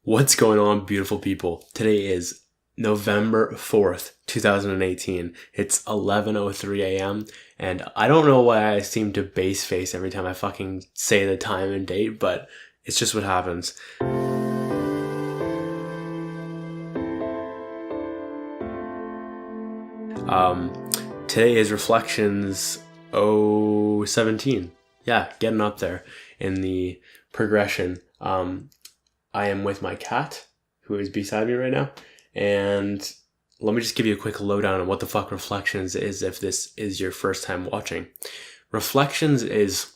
What's going on, beautiful people? Today is November 4th, 2018. It's 11:03 a.m. and I don't know why I seem to base face every time I fucking say the time and date, but it's just what happens. Today is Reflections 017. Yeah, getting up there in the progression. I am with my cat, who is beside me right now, and let me just give you a quick lowdown on what the fuck Reflections is if this is your first time watching. Reflections is,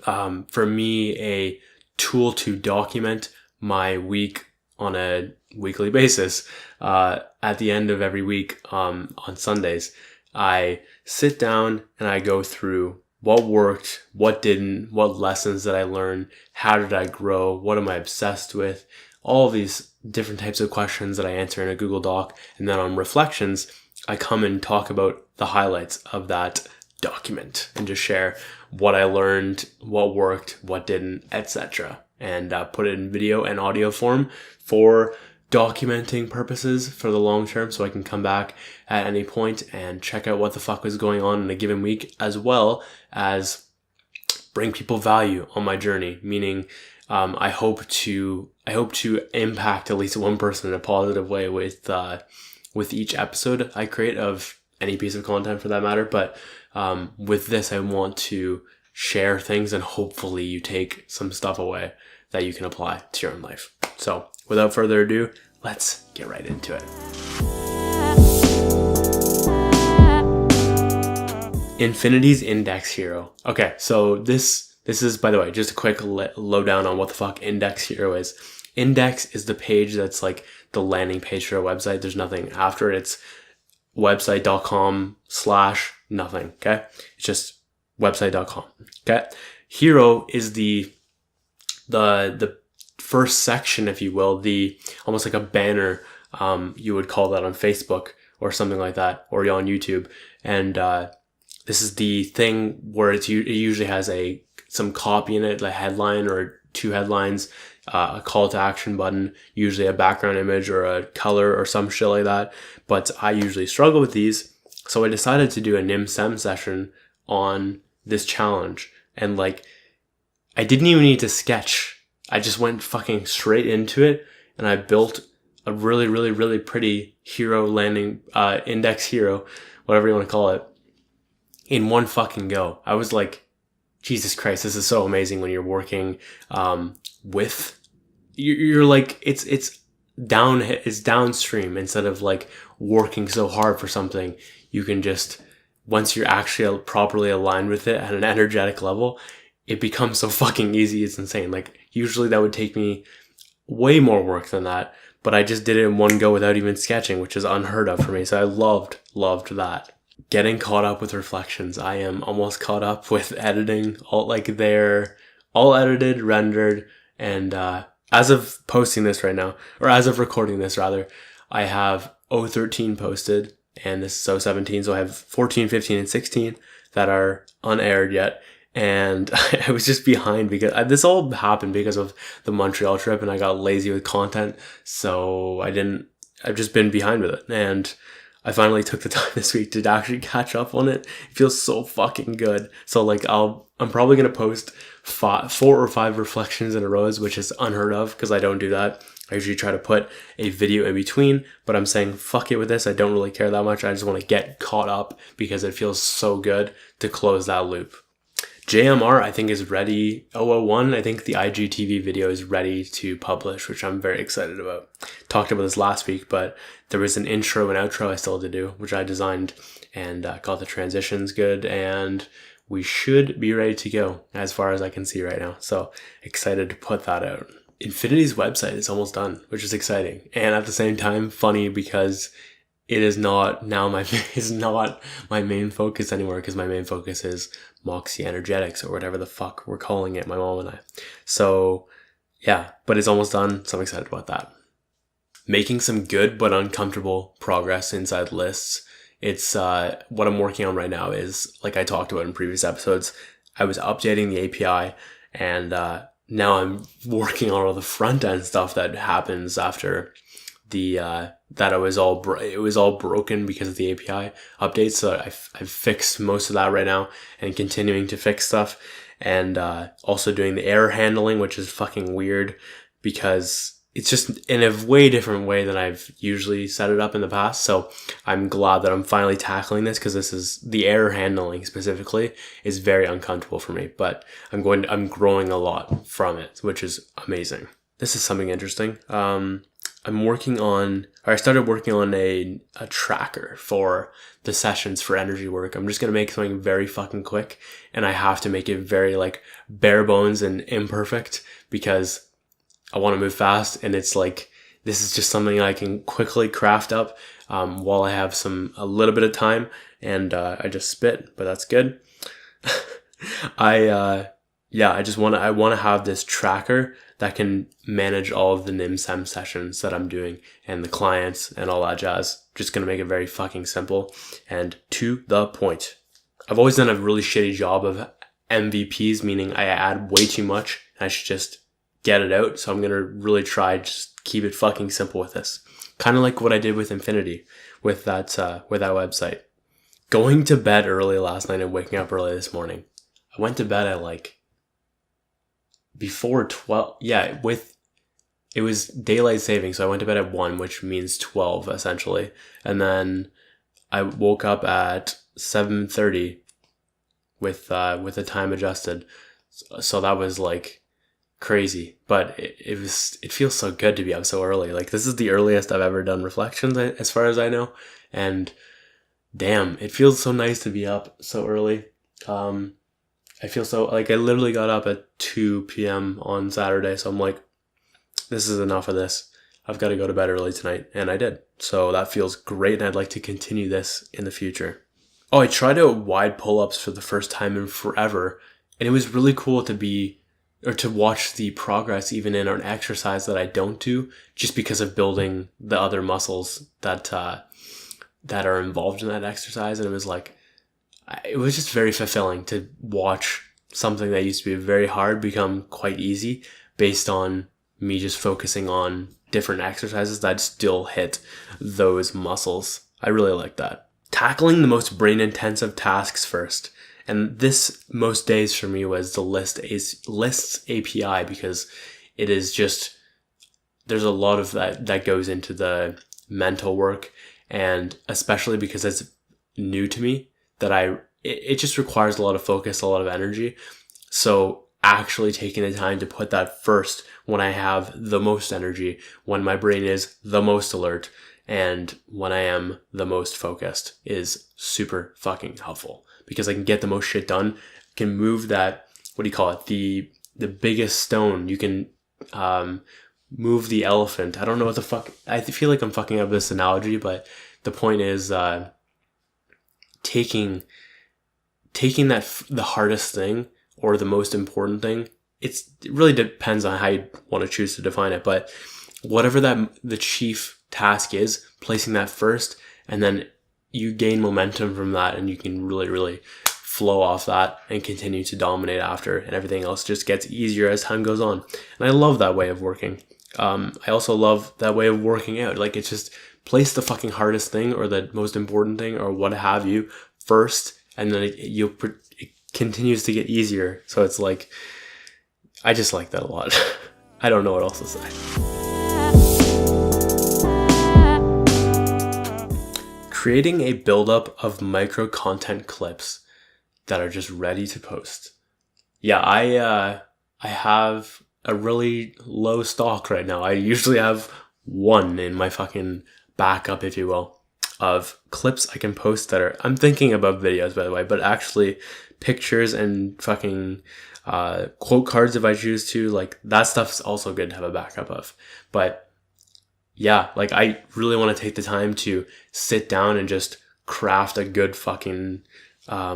for me, a tool to document my week on a weekly basis. At the end of every week, on Sundays, I sit down and I go through what worked, what didn't, what lessons did I learn, how did I grow, what am I obsessed with, all of these different types of questions that I answer in a Google Doc. And then on Reflections, I come and talk about the highlights of that document and just share what I learned, what worked, what didn't, etc. And put it in video and audio form for documenting purposes for the long term, so I can come back at any point and check out what the fuck was going on in a given week, as well as bring people value on my journey. Meaning, I hope to impact at least one person in a positive way with each episode I create of any piece of content, for that matter. But with this, I want to share things, and hopefully you take some stuff away that you can apply to your own life. So without further ado, let's get right into it. Infinity's Index Hero. Okay, so this is, by the way, just a quick lowdown on what the fuck Index Hero is. Index is the page that's like the landing page for a website. There's nothing after it. It's website.com/nothing. Okay, it's just website.com. Okay, Hero is the first section, if you will, the almost like a banner, you would call that on Facebook or something like that, or on YouTube. And this is the thing where it usually has some copy in it, a headline or two headlines, a call to action button, usually a background image or a color or some shit like that. But I usually struggle with these, so I decided to do a NIM-SEM session on this challenge. And I didn't even need to sketch. I just went fucking straight into it, and I built a really, really, really pretty hero landing, index hero, whatever you want to call it, in one fucking go. I was like, Jesus Christ, this is so amazing when you're working, you're like, it's downstream instead of working so hard for something. You can just, once you're actually properly aligned with it at an energetic level, it becomes so fucking easy. It's insane. Usually that would take me way more work than that, but I just did it in one go without even sketching, which is unheard of for me. So I loved that. Getting caught up with Reflections. I am almost caught up with editing. They're all edited, rendered, and as of posting this right now, or as of recording this rather, I have 013 posted, and this is 017, so I have 14, 15, and 16 that are unaired yet. And I was just behind because this all happened because of the Montreal trip, and I got lazy with content. So I've just been behind with it. And I finally took the time this week to actually catch up on it. It feels so fucking good. So I'm probably going to post 4 or 5 reflections in a row, which is unheard of because I don't do that. I usually try to put a video in between, but I'm saying fuck it with this. I don't really care that much. I just want to get caught up because it feels so good to close that loop. JMR, I think, is ready. 001, I think the IGTV video is ready to publish, which I'm very excited about. Talked about this last week, but there was an intro and outro I still had to do, which I designed, and got the transitions good, and we should be ready to go as far as I can see right now. So excited to put that out. Infinity's website is almost done, which is exciting, and at the same time funny because it is not now is not my main focus anymore, because my main focus is Moxey Energetics, or whatever the fuck we're calling it, my mom and I. So yeah, but it's almost done, so I'm excited about that. Making some good but uncomfortable progress inside lists. It's what I'm working on right now is, like I talked about in previous episodes, I was updating the API, and now I'm working on all the front end stuff that happens after the that it was all broken because of the API updates. So I've fixed most of that right now and continuing to fix stuff, and also doing the error handling, which is fucking weird because it's just in a way different way than I've usually set it up in the past. So I'm glad that I'm finally tackling this, because this is the error handling specifically is very uncomfortable for me, but I'm growing a lot from it, which is amazing. This is something interesting. I started working on a tracker for the sessions for energy work. I'm just going to make something very fucking quick, and I have to make it very like bare bones and imperfect because I want to move fast, and it's like, this is just something I can quickly craft up while I have a little bit of time, and I just spit, but that's good. I want to have this tracker that can manage all of the NIM/SEM sessions that I'm doing and the clients and all that jazz. Just going to make it very fucking simple and to the point. I've always done a really shitty job of MVPs, meaning I add way too much and I should just get it out. So I'm going to really try just keep it fucking simple with this. Kind of like what I did with Infinity with that website. Going to bed early last night and waking up early this morning. I went to bed at like before 12. Yeah, it was daylight saving. So I went to bed at 1, which means 12 essentially. And then I woke up at 7:30 with the time adjusted. So that was like crazy, but it feels so good to be up so early. Like, this is the earliest I've ever done reflections as far as I know, and damn, it feels so nice to be up so early. I feel so, like, I literally got up at 2 p.m. on Saturday, so I'm like, this is enough of this. I've got to go to bed early tonight, and I did. So that feels great, and I'd like to continue this in the future. Oh, I tried out wide pull-ups for the first time in forever, and it was really cool to watch the progress even in an exercise that I don't do, just because of building the other muscles that are involved in that exercise. And it was just very fulfilling to watch something that used to be very hard become quite easy based on me just focusing on different exercises that still hit those muscles. I really like that. Tackling the most brain intensive tasks first. And this most days for me was the lists API, because it is just, there's a lot of that goes into the mental work, and especially because it's new to me, that it just requires a lot of focus, a lot of energy. So actually taking the time to put that first when I have the most energy, when my brain is the most alert, and when I am the most focused is super fucking helpful, because I can get the most shit done. I can move that, what do you call it? The biggest stone. You can move the elephant. I don't know what the fuck. I feel like I'm fucking up this analogy, but the point is taking the hardest thing or the most important thing. It really depends on how you want to choose to define it, but whatever the chief task is, placing that first, and then you gain momentum from that, and you can really, really flow off that and continue to dominate after, and everything else just gets easier as time goes on. And I love that way of working. I also love that way of working out. Like, it's just place the fucking hardest thing or the most important thing or what have you first, and then it continues to get easier. So it's like, I just like that a lot. I don't know what else to say. Creating a buildup of micro content clips that are just ready to post. Yeah, I have a really low stock right now. I usually have one in my fucking backup, if you will, of clips I can post that are, I'm thinking about videos, by the way, but actually pictures and fucking quote cards if I choose to. Like, that stuff's also good to have a backup of. But yeah, like, I really want to take the time to sit down and just craft a good fucking, I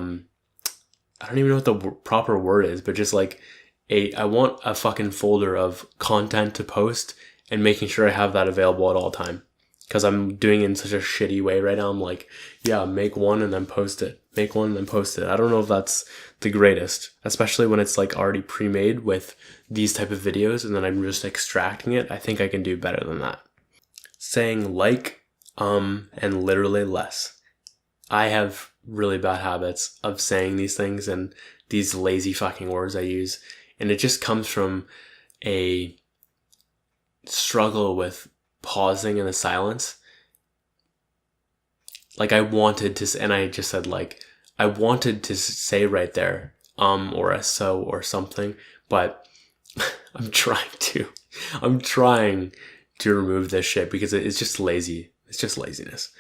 don't even know what the proper word is, but just like I want a fucking folder of content to post and making sure I have that available at all time. because I'm doing it in such a shitty way right now. I'm like, yeah, make one and then post it. Make one and then post it. I don't know if that's the greatest, especially when it's like already pre-made with these type of videos and then I'm just extracting it. I think I can do better than that. Saying like, and literally less. I have really bad habits of saying these things and these lazy fucking words I use. And it just comes from a struggle with pausing in the silence. Like I wanted to, and I just said like, I wanted to say right there, or a so or something, but I'm trying to remove this shit because it's just lazy. It's just laziness.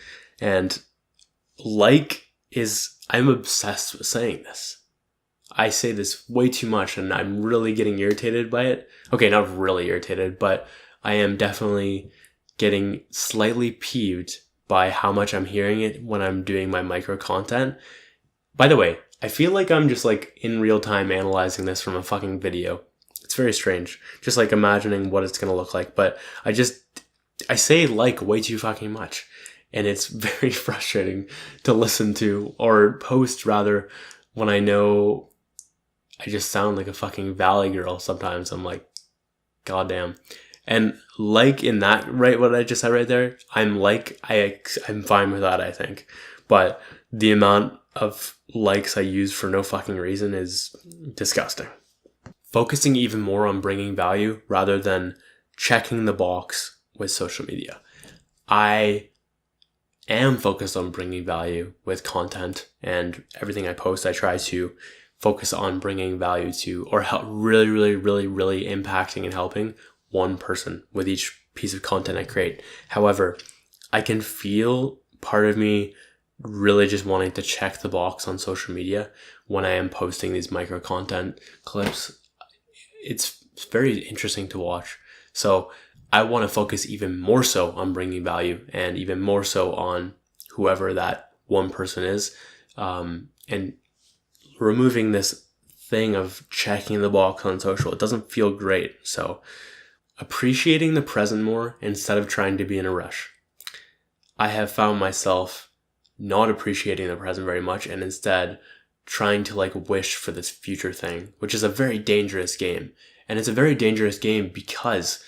And like I'm obsessed with saying this. I say this way too much and I'm really getting irritated by it. Okay, not really irritated, but I am definitely getting slightly peeved by how much I'm hearing it when I'm doing my micro content. By the way, I feel like I'm just like in real time analyzing this from a fucking video. It's very strange. Just like imagining what it's going to look like. But I say like way too fucking much. And it's very frustrating to listen to or post rather when I know I just sound like a fucking valley girl sometimes. I'm like, goddamn. And like in that, right, what I just said right there, I'm fine with that, I think. But the amount of likes I use for no fucking reason is disgusting. Focusing even more on bringing value rather than checking the box with social media. I am focused on bringing value with content and everything I post. I try to focus on bringing value to, or help really, really, really, really impacting and helping one person with each piece of content I create. However, I can feel part of me really just wanting to check the box on social media when I am posting these micro content clips. It's very interesting to watch. So I want to focus even more so on bringing value and even more so on whoever that one person is, and removing this thing of checking the box on social. It doesn't feel great. So appreciating the present more instead of trying to be in a rush. I have found myself not appreciating the present very much and instead trying to like wish for this future thing, which is a very dangerous game. And it's a very dangerous game because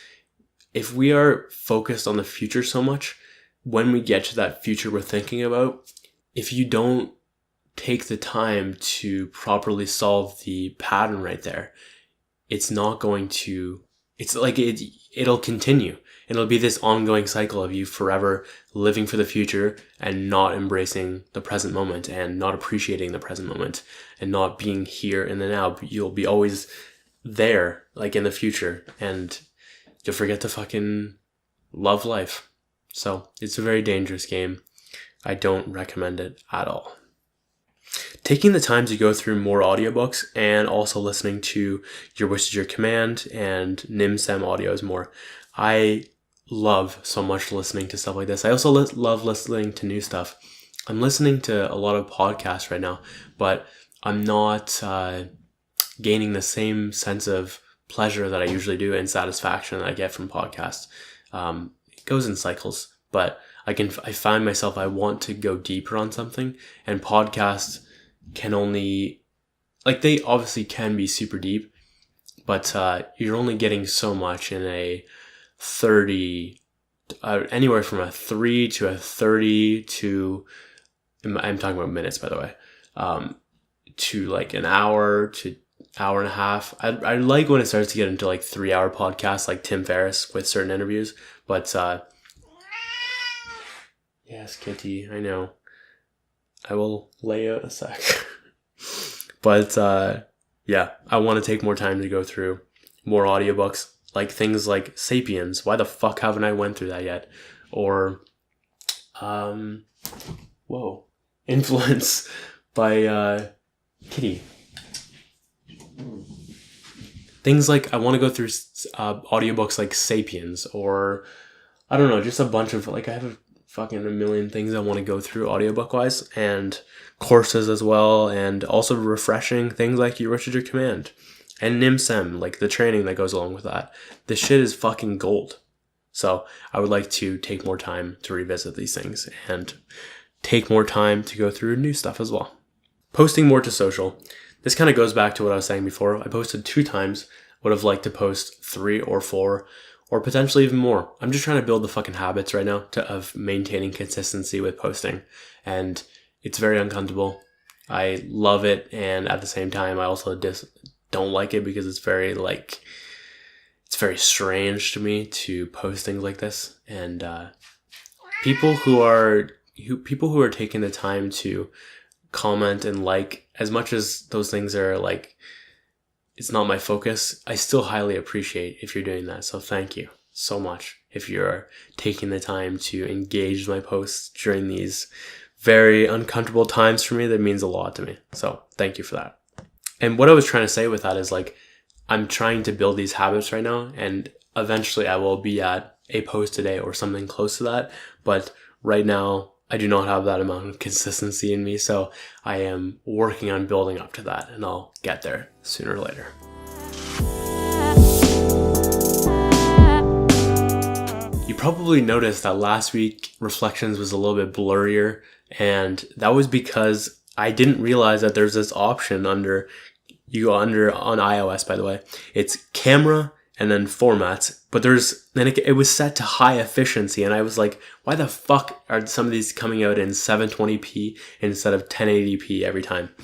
if we are focused on the future so much, when we get to that future we're thinking about, if you don't take the time to properly solve the pattern right there, it's not going to, it's like it'll continue. It'll be this ongoing cycle of you forever living for the future and not embracing the present moment and not appreciating the present moment and not being here in the now. You'll be always there, like in the future, and you'll forget to fucking love life. So it's a very dangerous game. I don't recommend it at all. Taking the time to go through more audiobooks and also listening to Your Wish is Your Command and NIMSEM audios more. I love so much listening to stuff like this. I also love listening to new stuff. I'm listening to a lot of podcasts right now, but I'm not gaining the same sense of pleasure that I usually do and satisfaction that I get from podcasts. It goes in cycles, but I find myself, I want to go deeper on something, and podcasts can only, like, they obviously can be super deep, but you're only getting so much in a 30, anywhere from a 3 to a 30 to, I'm talking about minutes, by the way, to like an hour to hour and a half. I like when it starts to get into like 3-hour podcasts like Tim Ferriss with certain interviews, but yes, Kitty, I know. I will lay out a sec. But yeah, I want to take more time to go through more audiobooks, like things like Sapiens. Why the fuck haven't I went through that yet? Or Influence by Kitty. Things like, I want to go through audiobooks like Sapiens, or I don't know, just a bunch of, like, I have fucking a million things I want to go through audiobook wise, and courses as well, and also refreshing things like Your Wish is Your Command and NIMSEM, like the training that goes along with that. This shit is fucking gold. So I would like to take more time to revisit these things and take more time to go through new stuff as well. Posting more to social. This kind of goes back to what I was saying before. I posted 2 times. Would have liked to post 3 or 4 or potentially even more. I'm just trying to build the fucking habits right now of maintaining consistency with posting. And it's very uncomfortable. I love it. And at the same time, I also don't like it because it's very strange to me to post things like this. And people who are taking the time to comment and like, as much as those things are like, it's not my focus, I still highly appreciate if you're doing that. So thank you so much if you're taking the time to engage my posts during these very uncomfortable times for me. That means a lot to me. So thank you for that. And what I was trying to say with that is like, I'm trying to build these habits right now, and eventually I will be at a post a day or something close to that. But right now, I do not have that amount of consistency in me, so I am working on building up to that, and I'll get there sooner or later. You probably noticed that last week Reflections was a little bit blurrier, and that was because I didn't realize that there's this option on iOS, by the way. It's camera and then formats, but it was set to high efficiency, and I was like, why the fuck are some of these coming out in 720p instead of 1080p every time?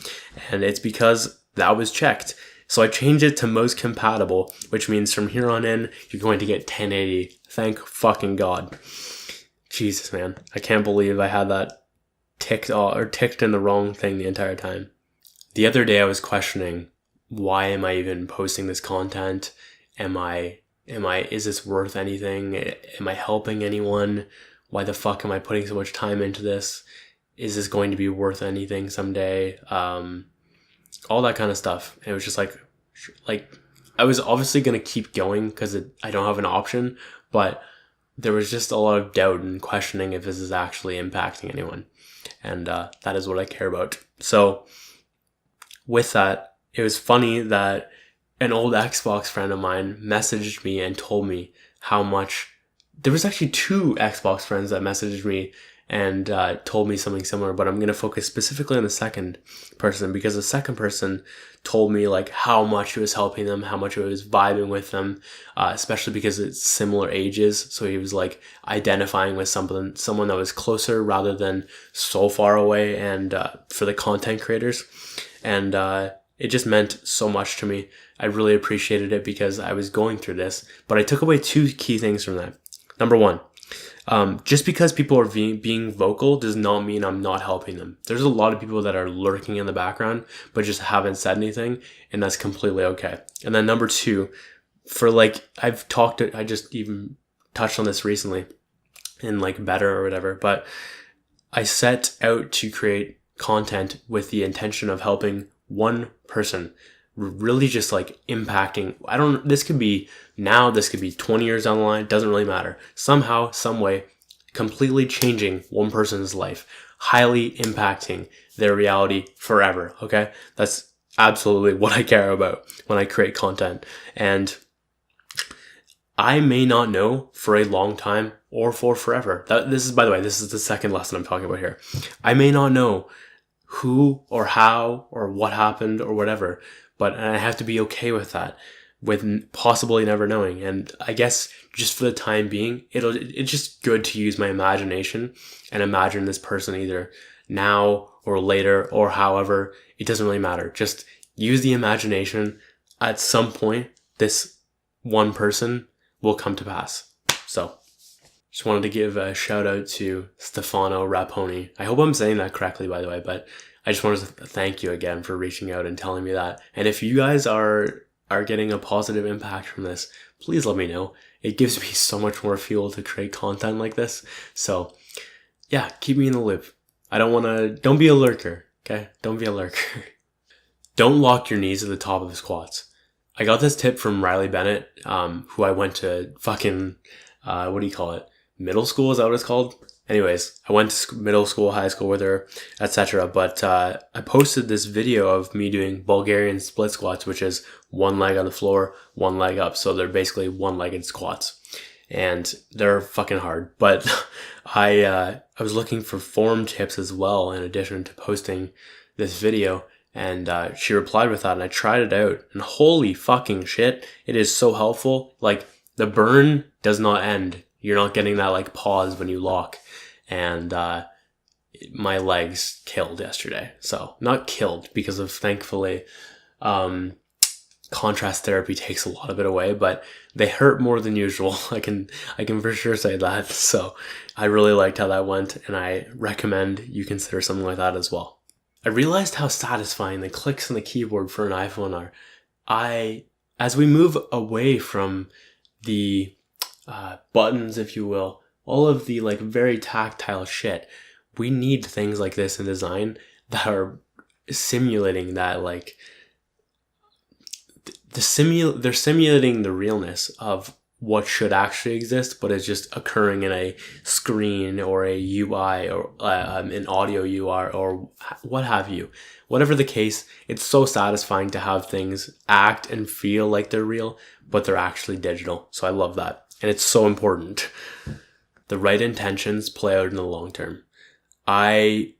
And it's because that was checked. So I changed it to most compatible, which means from here on in, you're going to get 1080. Thank fucking God. Jesus, man. I can't believe I had that ticked in the wrong thing the entire time. The other day I was questioning, why am I even posting this content? Is this worth anything? Am I helping anyone? Why the fuck am I putting so much time into this? Is this going to be worth anything someday? All that kind of stuff. And it was just like I was obviously going to keep going because I don't have an option, but there was just a lot of doubt and questioning if this is actually impacting anyone. And that is what I care about. So with that, it was funny that an old Xbox friend of mine messaged me and told me how much. There was actually 2 Xbox friends that messaged me and told me something similar, but I'm going to focus specifically on the second person, because the second person told me like how much it was helping them, how much it was vibing with them, especially because it's similar ages. So he was like identifying with someone that was closer rather than so far away, and for the content creators. And it just meant so much to me. I really appreciated it because I was going through this, but I took away 2 key things from that. Number 1, just because people are being vocal does not mean I'm not helping them. There's a lot of people that are lurking in the background, but just haven't said anything, and that's completely okay. And then number 2, I just even touched on this recently in like Better or whatever, but I set out to create content with the intention of helping one person, really just like impacting. This could be now, this could be 20 years down the line, doesn't really matter. Somehow, some way, completely changing one person's life, highly impacting their reality forever. Okay. That's absolutely what I care about when I create content. And I may not know for a long time or for forever. This is the second lesson I'm talking about here. I may not know who or how or what happened or whatever, but I have to be okay with that, with possibly never knowing. And I guess just for the time being, it's just good to use my imagination and imagine this person either now or later or however. It doesn't really matter. Just use the imagination. At some point, this one person will come to pass. So just wanted to give a shout out to Stefano Raponi. I hope I'm saying that correctly, by the way, but I just wanted to thank you again for reaching out and telling me that. And if you guys are getting a positive impact from this, please let me know. It gives me so much more fuel to create content like this. So yeah, keep me in the loop. Don't be a lurker, okay? Don't be a lurker. Don't lock your knees at the top of the squats. I got this tip from Riley Bennett, who I went to fucking, middle school, is that what it's called? Anyways, I went to middle school, high school with her, etc. But I posted this video of me doing Bulgarian split squats, which is one leg on the floor, one leg up. So they're basically one-legged squats. and they're fucking hard. But I was looking for form tips as well in addition to posting this video, and she replied with that, and I tried it out, and holy fucking shit, it is so helpful. Like, the burn does not end. You're not getting that like pause when you lock, and my legs killed yesterday. So not killed because of, thankfully, contrast therapy takes a lot of it away, but they hurt more than usual. I can for sure say that. So I really liked how that went, and I recommend you consider something like that as well. I realized how satisfying the clicks on the keyboard for an iPhone are. As we move away from the buttons, if you will, all of the like very tactile shit, we need things like this in design that are simulating that, like, they're simulating the realness of what should actually exist, but it's just occurring in a screen or a UI or an audio UI or what have you. Whatever the case, it's so satisfying to have things act and feel like they're real, but they're actually digital. So I love that. And it's so important. The right intentions play out in the long term. I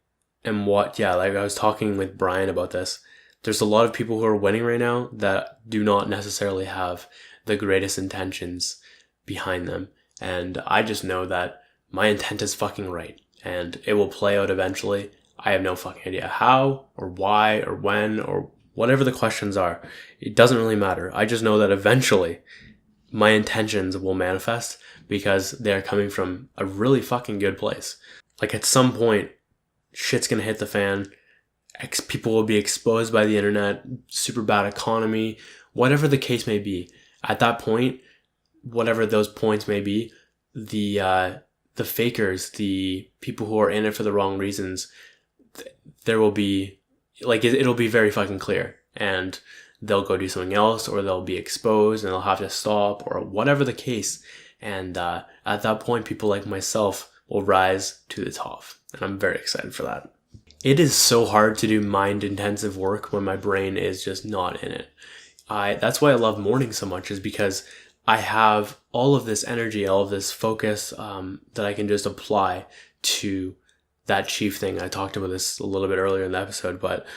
was talking with Brian about this. There's a lot of people who are winning right now that do not necessarily have the greatest intentions behind them. And I just know that my intent is fucking right, and it will play out eventually. I have no fucking idea how or why or when or whatever the questions are. It doesn't really matter. I just know that eventually my intentions will manifest because they're coming from a really fucking good place. Like, at some point, shit's gonna hit the fan. People will be exposed by the internet, super bad economy, whatever the case may be. At that point, whatever those points may be, the fakers, the people who are in it for the wrong reasons, there will be, like, it'll be very fucking clear, and they'll go do something else, or they'll be exposed and they'll have to stop, or whatever the case. And at that point, people like myself will rise to the top, and I'm very excited for that. It is so hard to do mind-intensive work when my brain is just not in it. That's why I love morning so much, is because I have all of this energy, all of this focus that I can just apply to that chief thing. I talked about this a little bit earlier in the episode, but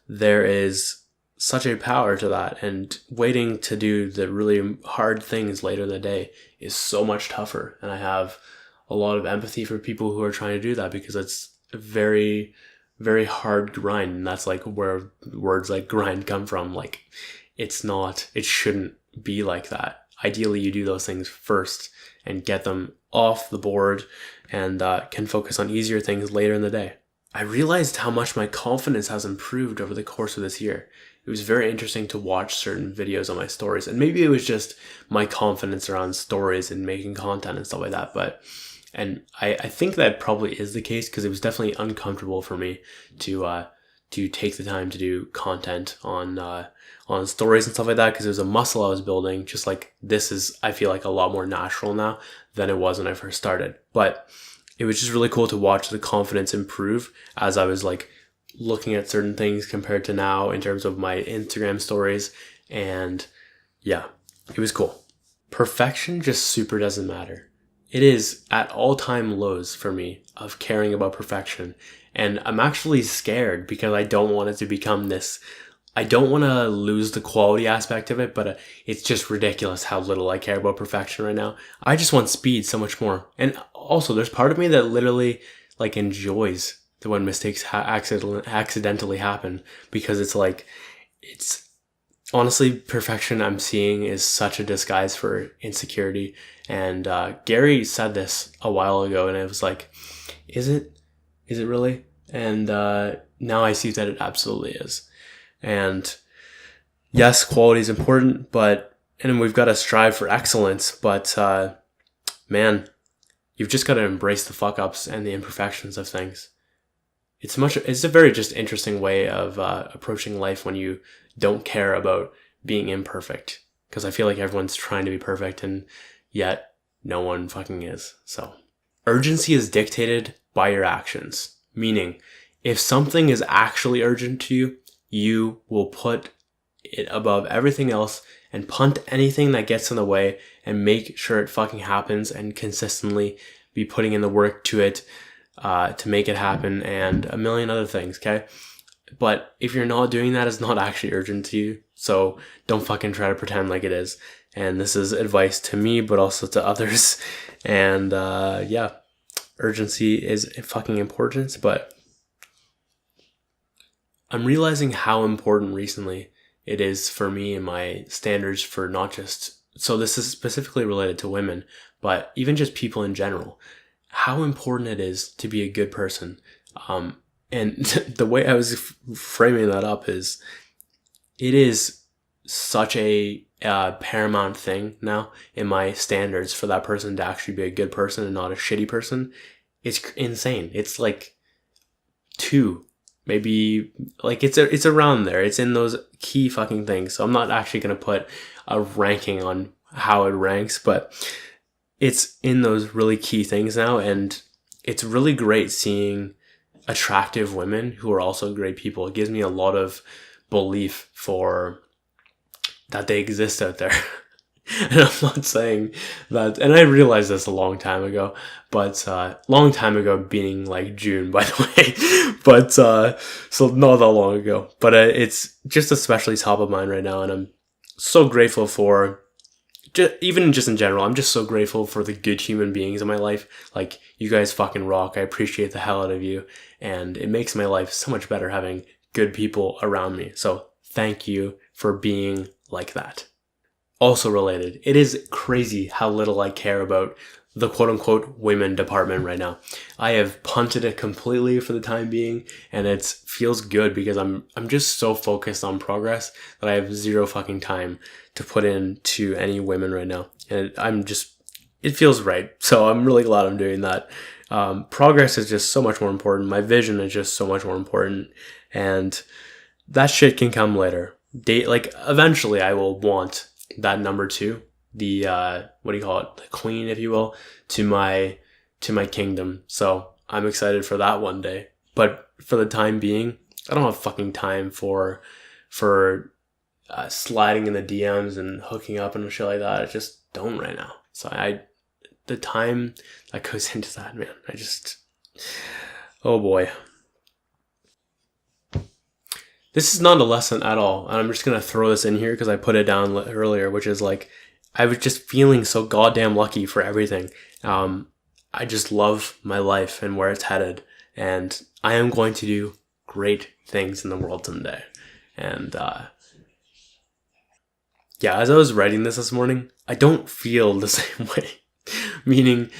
there is such a power to that, and waiting to do the really hard things later in the day is so much tougher. And I have a lot of empathy for people who are trying to do that, because it's a very, very hard grind. And that's like where words like grind come from. Like, it shouldn't be like that. Ideally, you do those things first and get them off the board, and can focus on easier things later in the day. I realized how much my confidence has improved over the course of this year. It was very interesting to watch certain videos on my stories, and maybe it was just my confidence around stories and making content and stuff like that. And I think that probably is the case, because it was definitely uncomfortable for me to take the time to do content on stories and stuff like that, because it was a muscle I was building. Just like, this is, I feel like, a lot more natural now than it was when I first started. But it was just really cool to watch the confidence improve as I was like looking at certain things compared to now in terms of my Instagram stories. And yeah, it was cool. Perfection just super doesn't matter. It is at all-time lows for me of caring about perfection. And I'm actually scared, because I don't want it to become this. I don't want to lose the quality aspect of it, but it's just ridiculous how little I care about perfection right now. I just want speed so much more. And also, there's part of me that literally like enjoys the when mistakes accidentally happen, because it's like, it's honestly, perfection I'm seeing is such a disguise for insecurity. And Gary said this a while ago, and it was like, is it really? And now I see that it absolutely is. And yes, quality is important, and we've got to strive for excellence, but man, you've just got to embrace the fuck ups and the imperfections of things. It's a very just interesting way of approaching life when you don't care about being imperfect, because I feel like everyone's trying to be perfect, and yet no one fucking is. So urgency is dictated by your actions, meaning if something is actually urgent to you, you will put it above everything else and punt anything that gets in the way and make sure it fucking happens and consistently be putting in the work to it to make it happen and a million other things, okay? But if you're not doing that, it's not actually urgent to you. So don't fucking try to pretend like it is. And this is advice to me, but also to others. And yeah, urgency is fucking important. But I'm realizing how important recently it is for me and my standards for not just, so this is specifically related to women, but even just people in general, how important it is to be a good person. And the way I was framing that up is, it is such a paramount thing now in my standards for that person to actually be a good person and not a shitty person. It's insane. It's like 2, maybe, like it's around there. It's in those key fucking things. So I'm not actually going to put a ranking on how it ranks, but it's in those really key things now. And it's really great seeing attractive women who are also great people. It gives me a lot of belief for that they exist out there. And I'm not saying that, and I realized this a long time ago, but long time ago being like June, by the way, but so not that long ago, but it's just especially top of mind right now. And I'm so grateful for, even just in general, I'm just so grateful for the good human beings in my life. Like, you guys fucking rock. I appreciate the hell out of you. And it makes my life so much better having good people around me. So thank you for being like that. Also related, it is crazy how little I care about the quote unquote women department right now. I have punted it completely for the time being, and it feels good because I'm just so focused on progress that I have zero fucking time to put into any women right now. And it feels right. So I'm really glad I'm doing that. Progress is just so much more important. My vision is just so much more important, and that shit can come later. Like, eventually I will want that number 2, the what do you call it, the queen, if you will, to my kingdom. So I'm excited for that one day. But for the time being, I don't have fucking time for sliding in the DMs and hooking up and shit like that. I just don't right now. So the time that goes into that, man, oh boy. This is not a lesson at all, and I'm just going to throw this in here because I put it down earlier, which is like, I was just feeling so goddamn lucky for everything. I just love my life and where it's headed, and I am going to do great things in the world someday. And yeah, as I was writing this morning, I don't feel the same way. Meaning,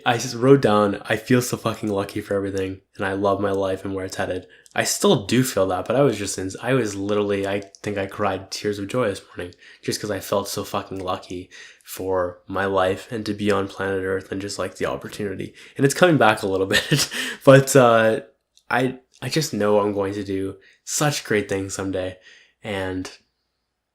I just wrote down, I feel so fucking lucky for everything, and I love my life and where it's headed. I still do feel that, but I think I cried tears of joy this morning just because I felt so fucking lucky for my life and to be on planet Earth and just like the opportunity. And it's coming back a little bit, but I just know I'm going to do such great things someday, and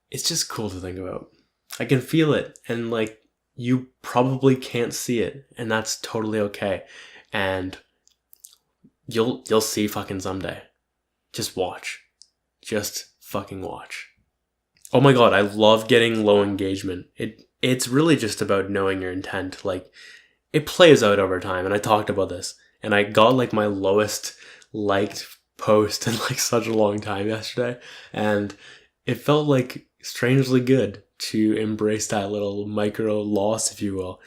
it's just cool to think about. I can feel it, and like, you probably can't see it, and that's totally okay. And you'll see fucking someday. Just watch. Just fucking watch. Oh my god, I love getting low engagement. It's really just about knowing your intent. Like, it plays out over time, and I talked about this, and I got like my lowest liked post in like such a long time yesterday, and it felt like strangely good to embrace that little micro loss, if you will.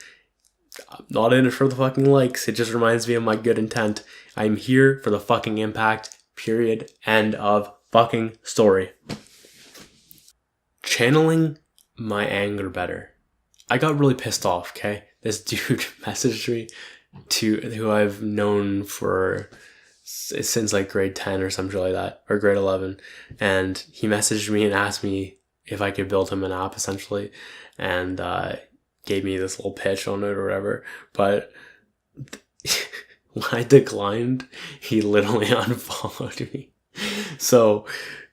I'm not in it for the fucking likes. It just reminds me of my good intent. I'm here for the fucking impact. Period. End of fucking story. Channeling my anger better. I got really pissed off, okay? This dude messaged me, who I've known for since like grade 10 or something like that, or grade 11. And he messaged me and asked me if I could build him an app, essentially, and gave me this little pitch on it or whatever. But when I declined, he literally unfollowed me. So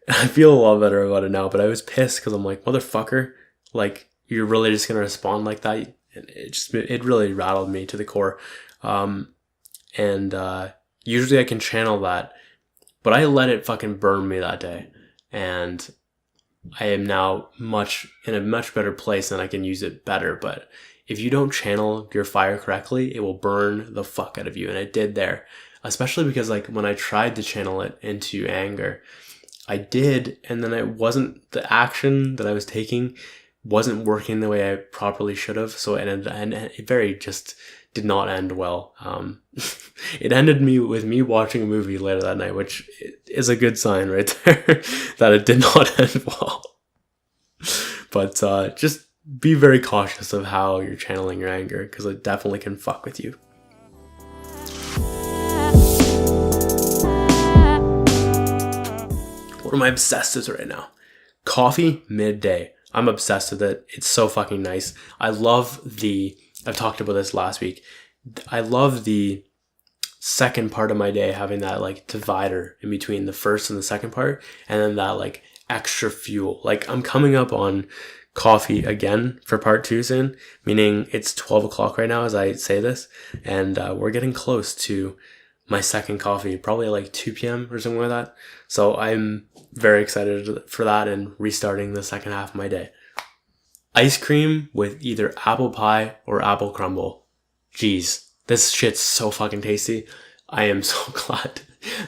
I feel a lot better about it now, but I was pissed because I'm like, motherfucker, like, you're really just gonna respond like that? And it really rattled me to the core. Usually I can channel that, but I let it fucking burn me that day. And I am now in a much better place and I can use it better. But if you don't channel your fire correctly, it will burn the fuck out of you. And it did there, especially because like when I tried to channel it into anger, I did, and then the action that I was taking wasn't working the way I properly should have. So it very just did not end well. It ended with me watching a movie later that night, which is a good sign right there that it did not end well. But just be very cautious of how you're channeling your anger, because it definitely can fuck with you. What am I obsessed with right now? Coffee midday. I'm obsessed with it. It's so fucking nice. I've talked about this last week. I love the second part of my day having that like divider in between the first and the second part, and then that like extra fuel. Like I'm coming up on coffee again for part 2 soon, meaning it's 12 o'clock right now as I say this, and we're getting close to my second coffee, probably like 2 p.m. or something like that. So I'm very excited for that and restarting the second half of my day. Ice cream with either apple pie or apple crumble. Jeez, this shit's so fucking tasty. I am so glad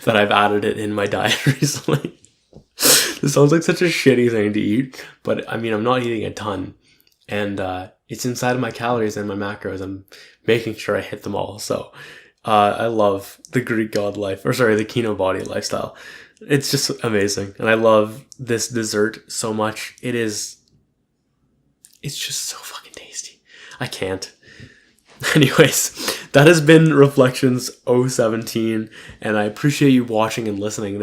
that I've added it in my diet recently. This sounds like such a shitty thing to eat, but I mean, I'm not eating a ton. And it's inside of my calories and my macros. I'm making sure I hit them all. So I love the Greek god life, the Kino body lifestyle. It's just amazing. And I love this dessert so much. It's just so fucking tasty. I can't. Anyways, that has been Reflections 017, and I appreciate you watching and listening.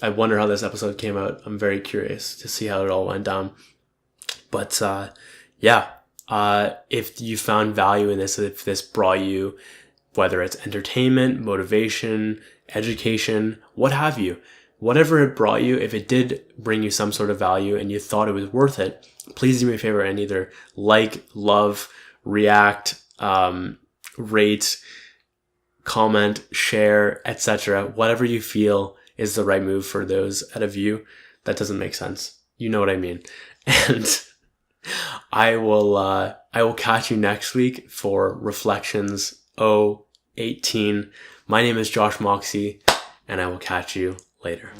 I wonder how this episode came out. I'm very curious to see how it all went down. But if you found value in this, if this brought you, whether it's entertainment, motivation, education, what have you, whatever it brought you, if it did bring you some sort of value and you thought it was worth it, please do me a favor and either like, love, react, rate, comment, share, etc. Whatever you feel is the right move for those out of you. That doesn't make sense. You know what I mean. And I will catch you next week for Reflections 018. My name is Josh Moxey, and I will catch you later.